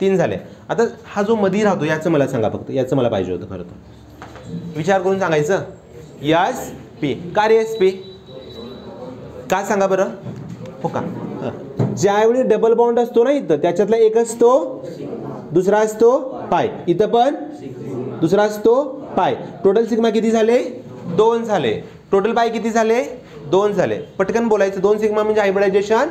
3 झाले. आता हा जो मध्ये राहतो याचं मला सांगा फक्त याचं मला पाहिजे होतं खरं तर विचार करून सांगायचं SP का रे SP का सांगा बरं हो का. ज्यावेळी डबल बॉन्ड असतो ना इथं त्याच्यातला एक असतो दुसरा असतो पाय इथं पण दुसरा असतो पाय. टोटल सिग्मा किती झाले 2 झाले. टोटल पाय किती झाले 2 झाले. पटकन बोलायचं 2 सिग्मा म्हणजे हायब्रिडायझेशन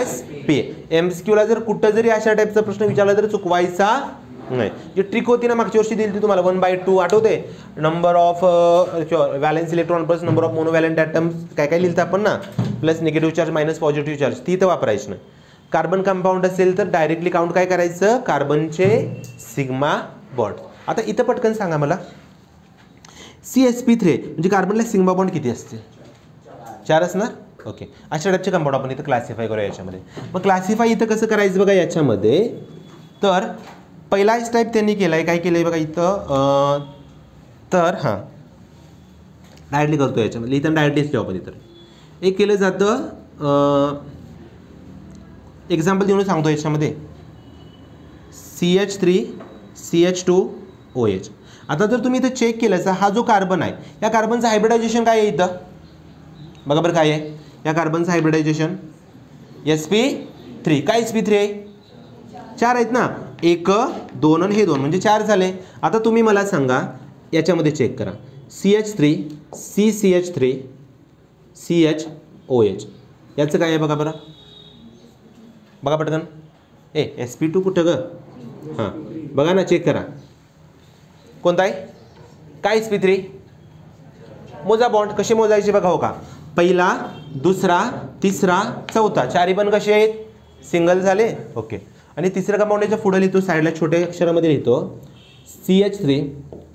SP. MCQला जर कुठं जरी अशा टाईपचा प्रश्न विचारला तर चुकवायचा नाही. जी ट्रिक होती ना मागच्या वर्षी दिली ती तुम्हाला 1/2 आठवते number of valence electron plus number of monovalent atoms काय लिहिलं आपण ना plus negative charge minus positive charge ती तर वापरायची नाही. कार्बन कंपाऊंड असेल तर डायरेक्टली काउंट काय करायचं कार्बनचे सिग्मा बॉन्ड. आता इथं पटकन सांगा मला CsP3 म्हणजे कार्बनला सिग्मा बॉन्ड किती असते? 4 असणार. ओके, अशा टाईपचे कंपाऊंड आपण इथं क्लासिफाय करूया याच्यामध्ये. मग क्लासिफाय इथं कसं करायचं बघा याच्यामध्ये, तर पहिला टाईप त्यांनी केला आहे, काय केलं आहे बघा इथं, तर हां डायरेक्टली करतो याच्यामध्ये, इथं डायरेक्टलीच ठेवू आपण. इथं एक केलं जातं, एक्झाम्पल देऊन सांगतो याच्यामध्ये, CH3 CH2OH. आता जर तुम्ही इथं चेक केलं तर हा जो कार्बन आहे या कार्बनचं हायब्रिडायझेशन काय आहे इथं बघा बरं, काय आहे या कार्बनचं हायब्रिडायझेशन? sp3. काय sp3 आहे? 4 आहेत ना, 1 2 आणि हे 2 म्हणजे 4 झाले. आता तुम्ही मला सांगा याच्यामध्ये चेक करा, CH3 CCH3 CHOH याचं काय आहे बघा बरं, बघा पटकन. sp2 कुठं ग? हां बघा ना, चेक करा कोणता आहे, काय sp3? मोजा बॉन्ड. कसे मोजायचे बघा, हो का, पहिला दुसरा तिसरा चौथा, चारी पण कसे आहेत? सिंगल झाले. ओके, आणि तिसऱ्या कंपाऊंडच्या पुढे लिहितो, साईडला छोट्या अक्षरामध्ये लिहितो CH3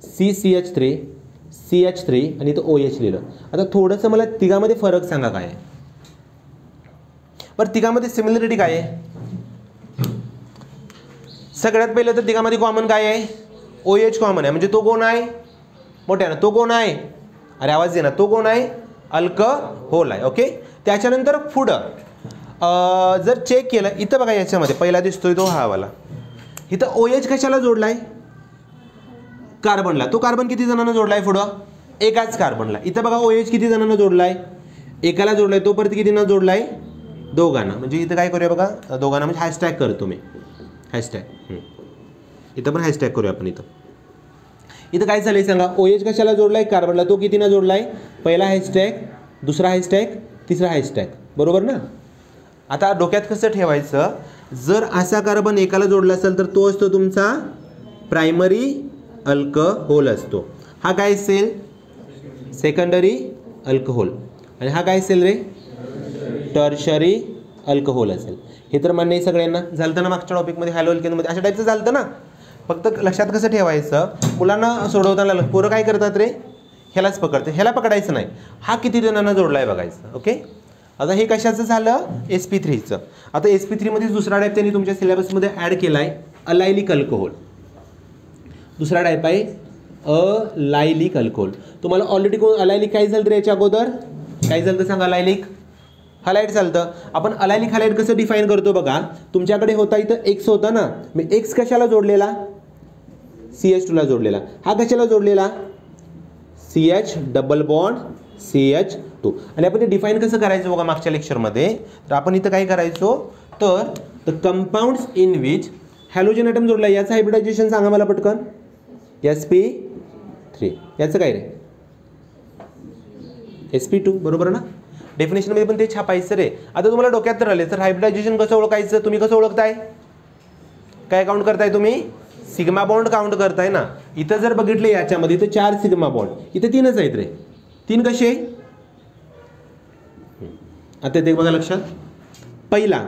CCH3 CH3 आणि तो OH लिहिलं. आता थोडंसं मला तिघामध्ये फरक सांगा काय आहे बरं, तिघामध्ये सिमिलरिटी काय आहे? सगळ्यात पहिलं तर तिघामध्ये कॉमन काय आहे? OH कॉमन आहे, म्हणजे तो कोण आहे? मोठ्यानं तो कोण आहे? अरे आवाज दे ना, तो कोण आहे? अल्कहोल आहे. ओके, त्याच्यानंतर पुढं जर चेक केलं इथं बघा याच्यामध्ये पहिला दिसतोय तो हा वाला, इथं OH कशाला जोडलाय? कार्बनला. तो कार्बन किती जणांना जोडलाय पुढं? एकाच कार्बनला. इथं बघा OH किती जणांना जोडलाय? एकाला जोडलाय. तो परत किती जणांना जोडलाय? दोघांना. म्हणजे इथं काय करूया बघा, दोघांना म्हणजे हॅशटॅग करतो मी, हॅशटॅग. इथं पण हॅशटॅग करूया आपण. इथं काय झालंय सांगा, OH कशाला जोडलाय? कार्बनला. तो कितीना जोडलाय? पहिला हॅशटॅग, दुसरा हॅशटॅग, तिसरा हॅशटॅग, बरोबर ना. आता डोक्यात कसं ठेवायचं, जर असा कार्बन एकाला जोडला असेल तर तो असतो तुमचा प्रायमरी अल्कहोल असतो. हा काय असेल? Secondary alcohol. आणि हा काय असेल रे? टर्शरी अल्कहोल असेल. हे तर मान्य आहे सगळ्यांना. झालं ना मागच्या टॉपिकमध्ये हॅलो अल्केनमध्ये अशा टाईपचं झालं ना. फक्त लक्षात कसं ठेवायचं, मुलांना सोडवताना पोरं काय करतात रे, ह्यालाच पकडते, ह्याला पकडायचं नाही, हा किती जणांना जोडलाय बघायचं. ओके, आता हे कशाचं झालं? sp3चं. आता sp3मध्ये दुसरा टाईप त्यांनी तुमच्या सिलेबसमध्ये ॲड केला आहे, अलायलिक अल्कोहोल. दुसरा टाईप आहे अलायलिक अल्कोहोल. तुम्हाला ऑलरेडी कोण अलायलिक काय झालं तर याच्या अगोदर काय झालं तर सांगा, अलायलिक हलाईट चालतं. आपण अलायलिक हलाईट कसं डिफाईन करतो बघा, तुमच्याकडे होता इथं एक्स होता ना, मी एक्स कशाला जोडलेला? CH2 ला जोडलेला. हा कशाला जोडलेला? CH double bond CH2. आणि आपण ते डिफाईन कसं करायचं बघा मागच्या लेक्चरमध्ये, तर आपण इथं काय करायचो, तर the compounds in which halogen atom जोडला याचं हायब्रिडायझेशन सांगा मला पटकन. sp3. याचं काय रे? sp2, बरोबर ना. डेफिनेशनमध्ये पण ते छापायचं रे. आता तुम्हाला डोक्यात तर आले, तर हायब्रिडायझेशन कसं ओळखायचं? तुम्ही कसं ओळखताय? काय काउंट करताय तुम्ही? सिग्मा बॉन्ड काउंट करताय ना. इथं जर बघितले याच्यामध्ये इथं 4 सिग्मा बॉन्ड, इथे 3च आहेत रे. 3 कसे? आता ते बघा लक्षात, पहिला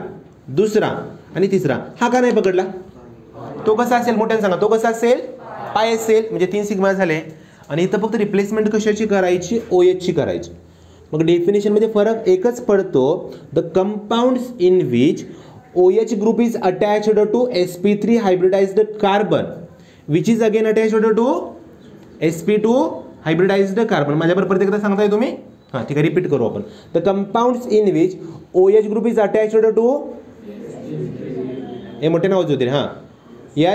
दुसरा आणि तिसरा. हा का नाही पकडला? तो कसा असेल मोठ्याने सांगा, तो कसा असेल? पाय असेल, म्हणजे 3 सिग्मा झाले. आणि इथं फक्त रिप्लेसमेंट कशाची करायची? OH ची करायची. मग डेफिनेशनमध्ये फरक एकच पडतो, the compounds in which OH group is attached to sp3 hybridized carbon which is again attached to sp2 hybridized carbon. माझ्याबरोबर परत एकदा सांगताय तुम्ही? हां ठीक आहे, रिपीट करू आपण. The compounds in which OH group is attached to हे मोठे नाव होते हां,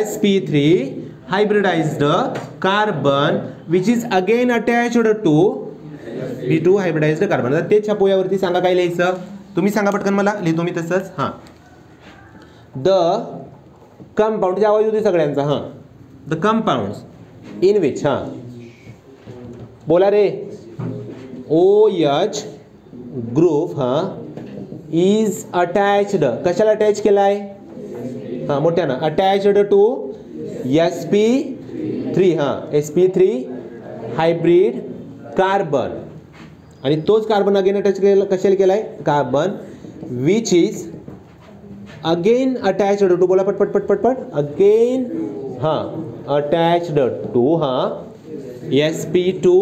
sp3 hybridized carbon which is again attached to sp2 hybridized carbon. आता ते छापूयावरती सांगा काय लिहायचं, तुम्ही सांगा पटकन, मला लिहितो मी तसंच. हां, द कंपाऊंड आवाज होती सगळ्यांचा. हां, द कंपाऊंड्स इन विच, हां बोला रे, OH ग्रुप हां इज अटॅच्ड, कशाला अटॅच केलाय? हां मोठ्यानं, अटॅच्ड टू sp3. हां sp3 हायब्रिड कार्बन. आणि तोच कार्बन अगेन अटॅच केला, कशाला केलाय? Carbon which is again attached to, बोला पटपट पटपट पट, अगेन हां अटॅच्ड टू हां sp2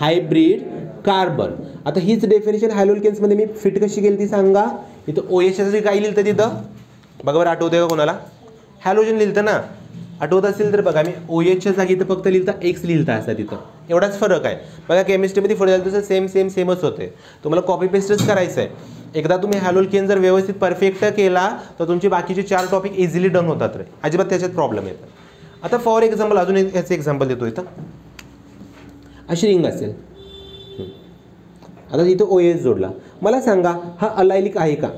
हायब्रिड कार्बन. आता हीच डेफिनेशन हॅलोल्केन्समध्ये मी फिट कशी केली ती सांगा. इथं OH काय लिहिलं तिथं बघा बरं, आठवतंय का कोणाला? हॅलोजन लिहिलं ना, आठवत असेल तर बघा, मी OHच्या जागी तर फक्त लिहिलता X लिहिलता असा तिथं, एवढाच फरक आहे बघा. केमिस्ट्रीमध्ये फरक झालं तसं सेमच होते. तुम्हाला कॉपी पेस्टच करायचं आहे. एकदा तुम्ही हॅलोल्केन जर व्यवस्थित परफेक्ट केला तर तुमचे बाकीचे 4 टॉपिक इझिली डन होतात रे, अजिबात त्याच्यात प्रॉब्लेम येतात. आता फॉर एक्झाम्पल अजून एक याचं एक्झाम्पल देतो. इथं अशी रिंग असेल, आता इथं OH जोडला. मला सांगा हा अलायलिक आहे का?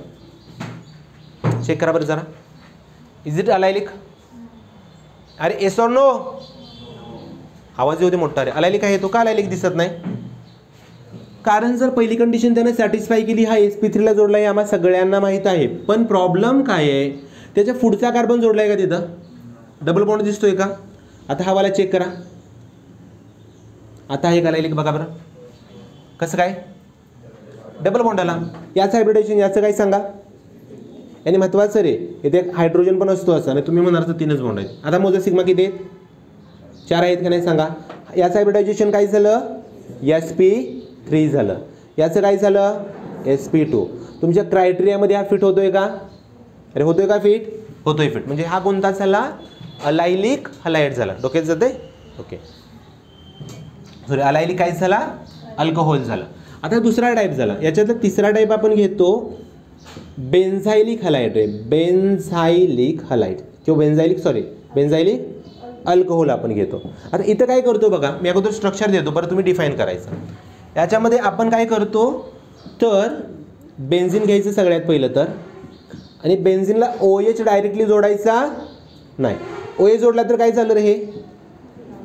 चेक करा बरं जरा. Is it allylic? अरे येस ऑर नो? आवाज येऊ दे मोठा. अरे अलायलिक आहे तो. का अलायलिक दिसत नाही? कारण जर पहिली कंडिशन त्याने सॅटिस्फाय केली, हा sp3ला जोडला आहे, आम्हाला सगळ्यांना माहीत आहे. पण प्रॉब्लेम काय आहे, त्याच्या पुढचा कार्बन जोडला आहे का तिथं? डबल बॉन्ड दिसतोय का? आता हा वाला चेक करा. आता आहे का अलायलिक बघा बरं. कसं काय? डबल बॉन्ड आला. याचं हायब्रिडायझेशन याचं काय सांगा. आणि महत्त्वाचं रे, इथे हायड्रोजन पण असतो असं, आणि तुम्ही म्हणाल तर 3च बॉन्ड आहेत. आता मोजा सिग्मा किती आहेत? 4 आहेत का नाही सांगा. याचं हायब्रिडायझेशन काय झालं? sp3 झालं. याचं काय झालं? sp2. तुमच्या क्रायटेरियामध्ये हा फिट होतोय का? अरे होतोय का फिट? होतोय फिट. म्हणजे हा कोणता झाला? अलायलिक हलाइड झाला. डोक्यात जाते? ओके. सॉरी, अलायलिक काय झाला? अल्कोहोल झाला. आता दुसरा टाईप झाला. याच्यातला तिसरा टाईप आपण घेतो बेन्झायलिक हलाइड रे. बेन्झायलिक हलाइड किंवा बेन्झायलिक अल्कोहोल आपण घेतो. आता इथं काय करतो बघा, मी अगोदर स्ट्रक्चर देतो, बरं तुम्ही डिफाईन करायचं. याच्यामध्ये आपण काय करतो तर बेन्झिन घ्यायचं सगळ्यात पहिलं तर, आणि बेन्झिनला OH डायरेक्टली जोडायचा नाही. OH जोडला तर काय झालं रे, हे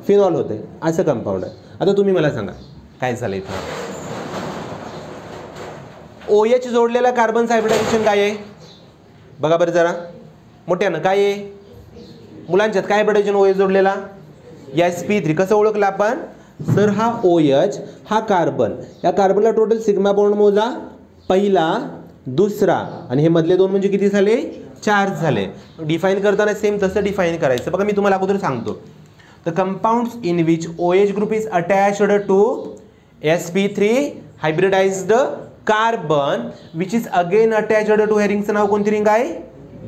फिनॉल होतं. असं कंपाऊंड आहे. आता तुम्ही मला सांगा काय झालं इथं. OH जोडलेला कार्बनचं हायब्रिडायझेशन काय आहे बघा बरं जरा मोठ्यानं. काय आहे मुलांच्यात? काय हायब्रिडायझेशन OH जोडलेला? sp3. कसं ओळखलं आपण? सर हा OH हा कार्बन, या कार्बनला टोटल सिग्मा बॉन्ड मोजा. पहिला, दुसरा, आणि हे मधले 2 म्हणजे किती झाले? 4 झाले. डिफाईन करताना सेम तसं डिफाईन करायचं बघा. मी तुम्हाला अगोदर सांगतो. The compounds in which OH group is attached to sp3 hybridized carbon which is again attached to, हे रिंगचं नाव कोणती रिंग आहे?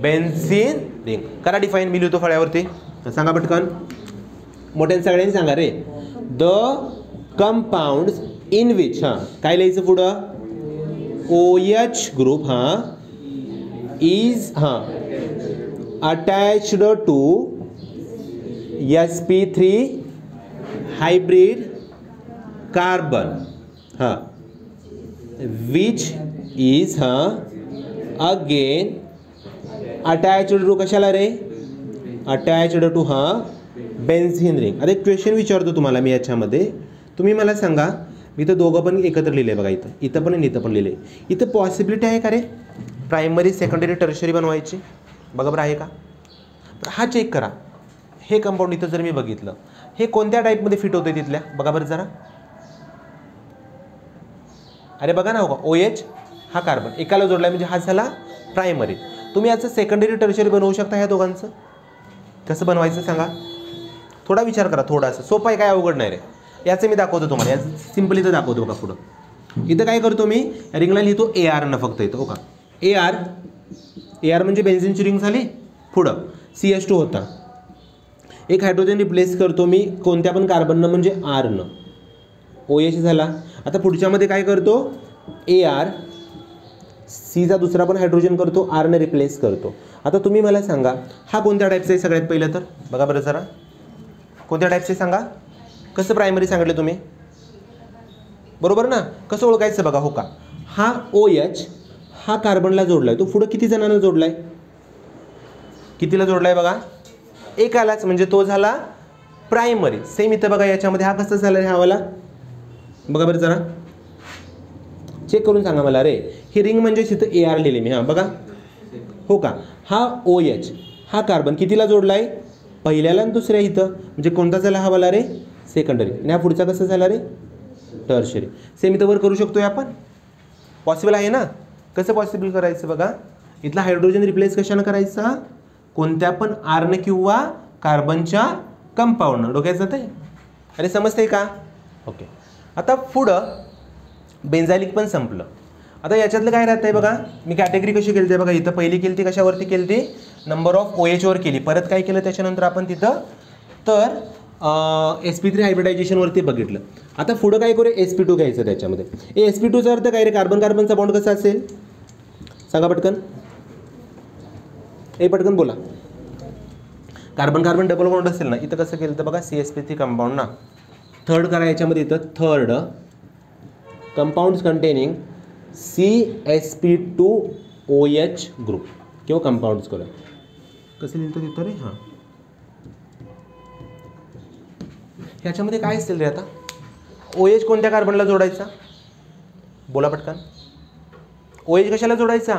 Benzene ring. करा डिफाईन. मी लिहितो फळ्यावरती, सांगा पटकन. मोठ्या सगळ्यांनी सांगा रे. द कंपाउंड्स इन विच, हां काय लिहायचं पुढं? OH group is attached to sp3 hybrid carbon which is again attached to, कशाला रे? Attached to benzene ring. आता एक क्वेश्चन विचारतो तुम्हाला मी याच्यामध्ये, तुम्ही मला सांगा. मी तर दोघं पण एकत्र लिहिले बघा. इथं पण आणि इथं पण लिहिले. इथं पॉसिबिलिटी आहे का रे प्रायमरी सेकंडरी टर्शरी बनवायची? बघा बरं आहे का? हा चेक करा. हे कंपाऊंड इथं जर मी बघितलं, हे कोणत्या टाईपमध्ये फिट होतं तिथल्या बघा बरं जरा. अरे बघा ना, हो का OH हा कार्बन एकाला जोडला म्हणजे हा झाला प्रायमरी. तुम्ही याचं सेकंडरी टर्शरी बनवू शकता. ह्या दोघांचं कसं बनवायचं सांगा. थोडा विचार करा. थोडासा सोपं आहे, काय अवघड नाही रे. याचं मी दाखवतो तुम्हाला. याचं सिम्पल इथं दाखवतो बघा. पुढं इथं काय करतो मी, रिंगला लिहितो AR न फक्त इथं. हो का AR म्हणजे बेन्झिनची रिंग झाली. पुढं CH2 होता. एक हायड्रोजन रिप्लेस करतो मी कोणत्या पण कार्बननं म्हणजे R न. OH झाला. आता पुढच्यामध्ये काय करतो AR, Cचा दुसरा पण हायड्रोजन करतो, R ने रिप्लेस करतो. आता तुम्ही मला सांगा हा कोणत्या टाईपचा आहे सगळ्यात पहिलं तर बघा बरं जरा. कोणत्या टाईपचे सांगा. कसं प्रायमरी सांगितलं तुम्ही बरोबर ना? कसं ओळखायचं बघा. हो का हा OH हा कार्बनला जोडलाय. तो पुढं किती जणांना जोडलाय? कितीला जोडलाय बघा? एकालाच, म्हणजे तो झाला प्रायमरी. सेम इथं बघा याच्यामध्ये हा कसं झाला रे? हा वाला बघा बरं जरा चेक करून सांगा मला रे. ही रिंग म्हणजे तिथं AR लिहिले मी. हां बघा. हो का हा OH हा कार्बन कितीला जोडलाय? पहिल्याला आणि दुसऱ्या इथं. म्हणजे कोणता झाला हा वाला रे? सेकंडरी. आणि हा पुढचा कसं झाला रे? टर्शरी. सेम इथं वर करू शकतोय आपण. पॉसिबल आहे ना? कसं पॉसिबल करायचं बघा. इथला हायड्रोजन रिप्लेस कशानं करायचा? कोणत्या पण R ने किंवा कार्बनच्या कंपाऊंडनं. डोक्यात जाते? अरे समजते का? ओके. आता पुढं बेन्झायलिक पण संपलं. आता याच्यातलं काय राहतंय बघा, मी कॅटेगरी कशी केली ते बघा. इथं पहिली केली ती कशावरती केली ती, नंबर ऑफ OH वर केली. परत काय केलं त्याच्यानंतर आपण तिथं तर sp3 हायब्रिडायझेशनवरती बघितलं. आता पुढं काय करू, sp2 घ्यायचं त्याच्यामध्ये. sp2चा अर्थ काय रे, कार्बन कार्बनचा बॉन्ड कसा असेल सांगा पटकन. पटकन बोला. कार्बन कार्बन डबल बॉन्ड असेल ना, इथं कसं केलं तर बघा CsP3 कंपाऊंड ना, थर्ड करा याच्यामध्ये. इथं third compounds containing CsP2OH group किंवा कंपाऊंड्स करा. कसं लिहिलं तिथं रे, हां ह्याच्यामध्ये काय असेल रे. आता OH कोणत्या कार्बनला जोडायचा बोला पटकन. OH कशाला जोडायचा,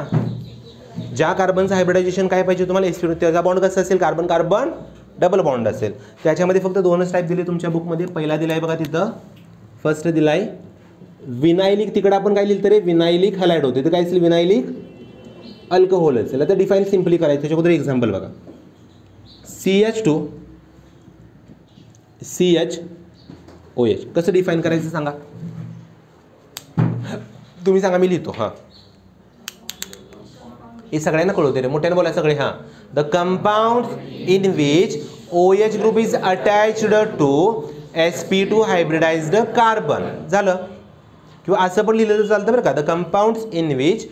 ज्या कार्बनचं हायब्रिडायझेशन काय पाहिजे तुम्हाला sp2, त्याचा बॉन्ड कसा असेल, कार्बन कार्बन डबल बॉन्ड असेल. त्याच्यामध्ये फक्त दोनच टाईप दिले तुमच्या बुकमध्ये. पहिला दिलाय बघा तिथं, फर्स्ट दिलाय विनायलिक. तिकडे आपण काय लिहिलं रे, विनायलिक हॅलाइड होते, तर काय असेल विनायलिक अल्कोहोल असेल. आता डिफाईन सिम्पली करायचं. त्याच्याबद्दल एक्झाम्पल बघा, CH2CHOH कसं डिफाईन करायचं सांगा, तुम्ही सांगा मी लिहितो. हां हे सगळ्यांना कळवते रे, मोठ्याने बोला सगळे. हां, the compound in which OH group is attached to sp2 hybridized carbon. झालं. किंवा असं पण लिहिलं तर चालतं बरं का, the compounds in which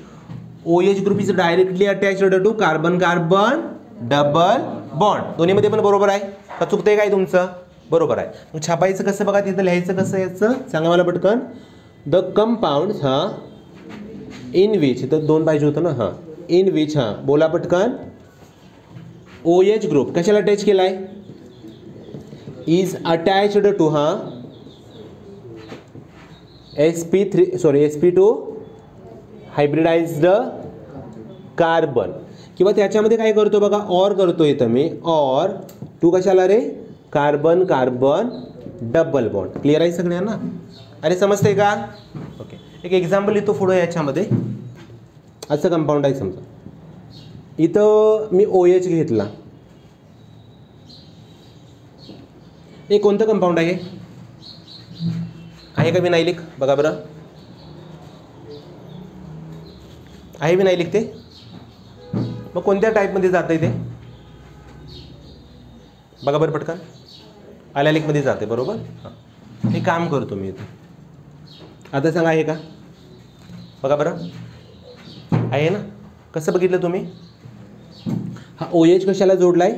OH group is directly attached to carbon carbon double bond. दोन्हीमध्ये पण बरोबर आहे का, चुकतंय काय तुमचं? बरोबर आहे. मग छापायचं कसं बघा, तिथं लिहायचं कसं याचं सांगा मला पटकन. द कंपाऊंड्स हां इन विच, तर दोन पाहिजे होतं ना, हां इन विच, हां बोला पटकन. OH ग्रुप कशाला अटॅच केला आहे, इज अटॅच्ड टू हां sp2 हायब्रिडाइज्ड कार्बन. किंवा त्याच्यामध्ये काय करतो बघा, ऑर करतो इथं मी, ऑर टू कशाला रे, carbon carbon double bond. Clear आहे सगळ्यांना? अरे समजते का? ओके. एक एक्झाम्पल लिहितो पुढं. याच्यामध्ये असं कंपाऊंड आहे समजा, इथं मी OH घेतला. हे कोणतं कंपाऊंड आहे का विनायलिक बघा बरं, आहे विनायलिक ते. मग कोणत्या टाईपमध्ये जातं ते बघा बरं पटकन, अलायलिकमध्ये जाते बरोबर. हां हे काम करतो मी इथं. आता सांगा आहे का बघा बरं, आहे ना. कसं बघितलं तुम्ही, हा OH कशाला जोडला आहे,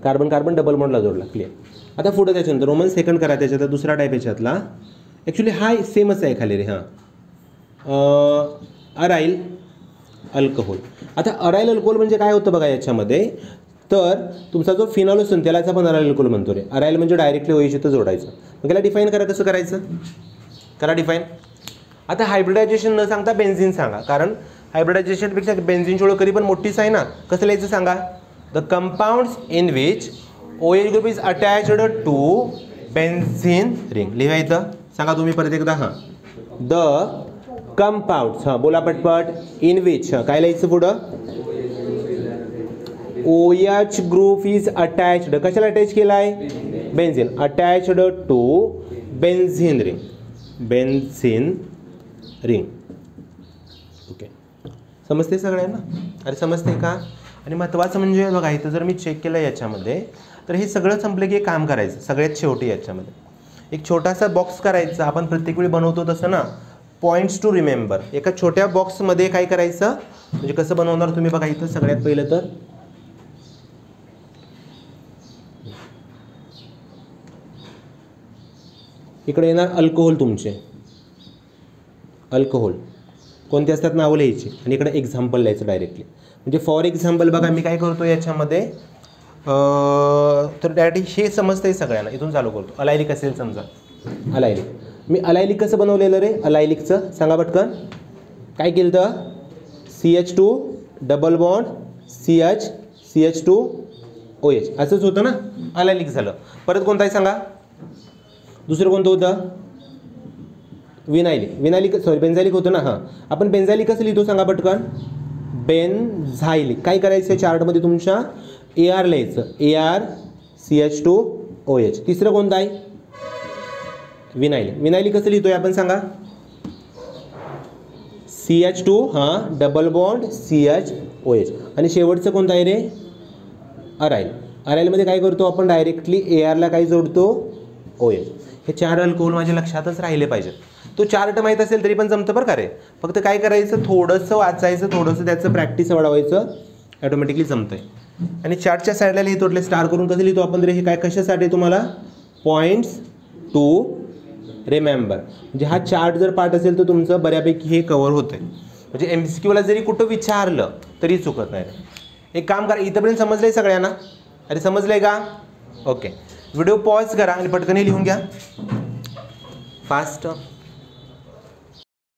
कार्बन कार्बन डबल बॉन्डला जोडला. क्लिअर. आता पुढं त्याच्यानंतर रोमन सेकंड करा. त्याच्यात दुसरा टाईप याच्यातला ॲक्च्युली हा सेमच आहे खाली रे. हां अराईल अल्कोहोल. आता अराईल अल्कोहोल म्हणजे काय होतं बघा याच्यामध्ये, तर तुमचा जो फिनॉल असतो त्यालाच आपण अराईल अल्कोहोल म्हणतो रे. अराईल म्हणजे डायरेक्टली OH इथं जोडायचं. मग त्याला डिफाईन करा, कसं करायचं करा डिफाईन. आता हायब्रिडायझेशन न सांगता बेन्झिन सांगा, कारण हायब्रिडायझेशनपेक्षा बेन्झिनची ओळख कधी पण मोठीच आहे ना. कसं लिहायचं सांगा, the compounds in which OH group is attached to benzene ring. लिहायचं सांगा तुम्ही परत एकदा. हां द कंपाऊंड्स, हां बोला पटपट, इन विच, हां काय लिहायचं पुढं, OH ग्रुप इज अटॅच्ड, कशाला अटॅच केला आहे, benzene, attached to benzene ring, benzene ring. Okay समजते सगळ्यांना? अरे समजते का? आणि महत्त्वाचं म्हणजे बघा इथं जर मी चेक केलं याच्यामध्ये, तर हे सगळं संपलं की एक काम करायचं सगळ्यात शेवटी. याच्यामध्ये एक छोटासा बॉक्स करायचा, आपण प्रत्येक वेळी बनवतो तसं ना, पॉईंट्स टू रिमेंबर. एका छोट्या बॉक्समध्ये काय करायचं, म्हणजे कसं बनवणार तुम्ही बघा इथं. सगळ्यात पहिलं तर इकडे येणार अल्कोहोल, तुमचे अल्कोहोल कोणते असतात नावं लिहायची, आणि इकडे एक्झाम्पल लिहायचं डायरेक्टली. म्हणजे फॉर एक्झाम्पल बघा मी काय करतो याच्यामध्ये, तर डायरेक्टली हे समजतं आहे सगळ्यांना. इथून चालू करतो. अलायलिक असेल समजा, अलायलिक. मी अलायलिक कसं बनवलेलं रे, अलायलिकचं सांगा पटकन. काय केलं तर CH2 डबल बॉन्ड CH2OH असंच होतं ना, अलायलिक झालं. परत कोणतं आहे सांगा, दुसरं कोणतं होतं, विनायलिक. विनायलिक सॉरी बेन्झायलिक होतं ना. हां आपण बेन्झायलिक कसं लिहितो सांगा पटकन, बेन्झायलिक. काय करायचं चार्टमध्ये तुमच्या AR लिहायचं, AR CH2 OH. तिसरं कोणतं आहे? विनाइल. विनाइल कसं लिहितोय आपण सांगा? CH2 हां, डबल बॉन्ड CHOH. आणि शेवटचं कोणतं आहे रे? अराईल. अराईलमध्ये काय करतो आपण? डायरेक्टली ARला काय जोडतो? OH. हे 4 अल्कोहोल माझ्या लक्षातच राहिले पाहिजेत. तो चार्ट माहीत असेल तरी पण जमतं बरं का रे. फक्त काय करायचं? थोडंसं वाचायचं, थोडंसं त्याचं प्रॅक्टिस वाढवायचं, ॲटोमॅटिकली जमतंय. आणि चार्टच्या साईडला लिहितो એટલે स्टार करून कसं लिहितो आपण रे? हे काय कशासाठी तुम्हाला? Points to remember. म्हणजे हा चार्ट जर पाठ असेल तर तुमचं बऱ्यापैकी हे कव्हर होतंय. म्हणजे MCQला जरी कुठं विचारलं तरी चुकत नाही. एक काम करा, इथंपर्यंत समजलंय सगळ्यांना? अरे समजलंय का? ओके. व्हिडिओ पॉज करा आणि पटकन लिहून घ्या फास्ट.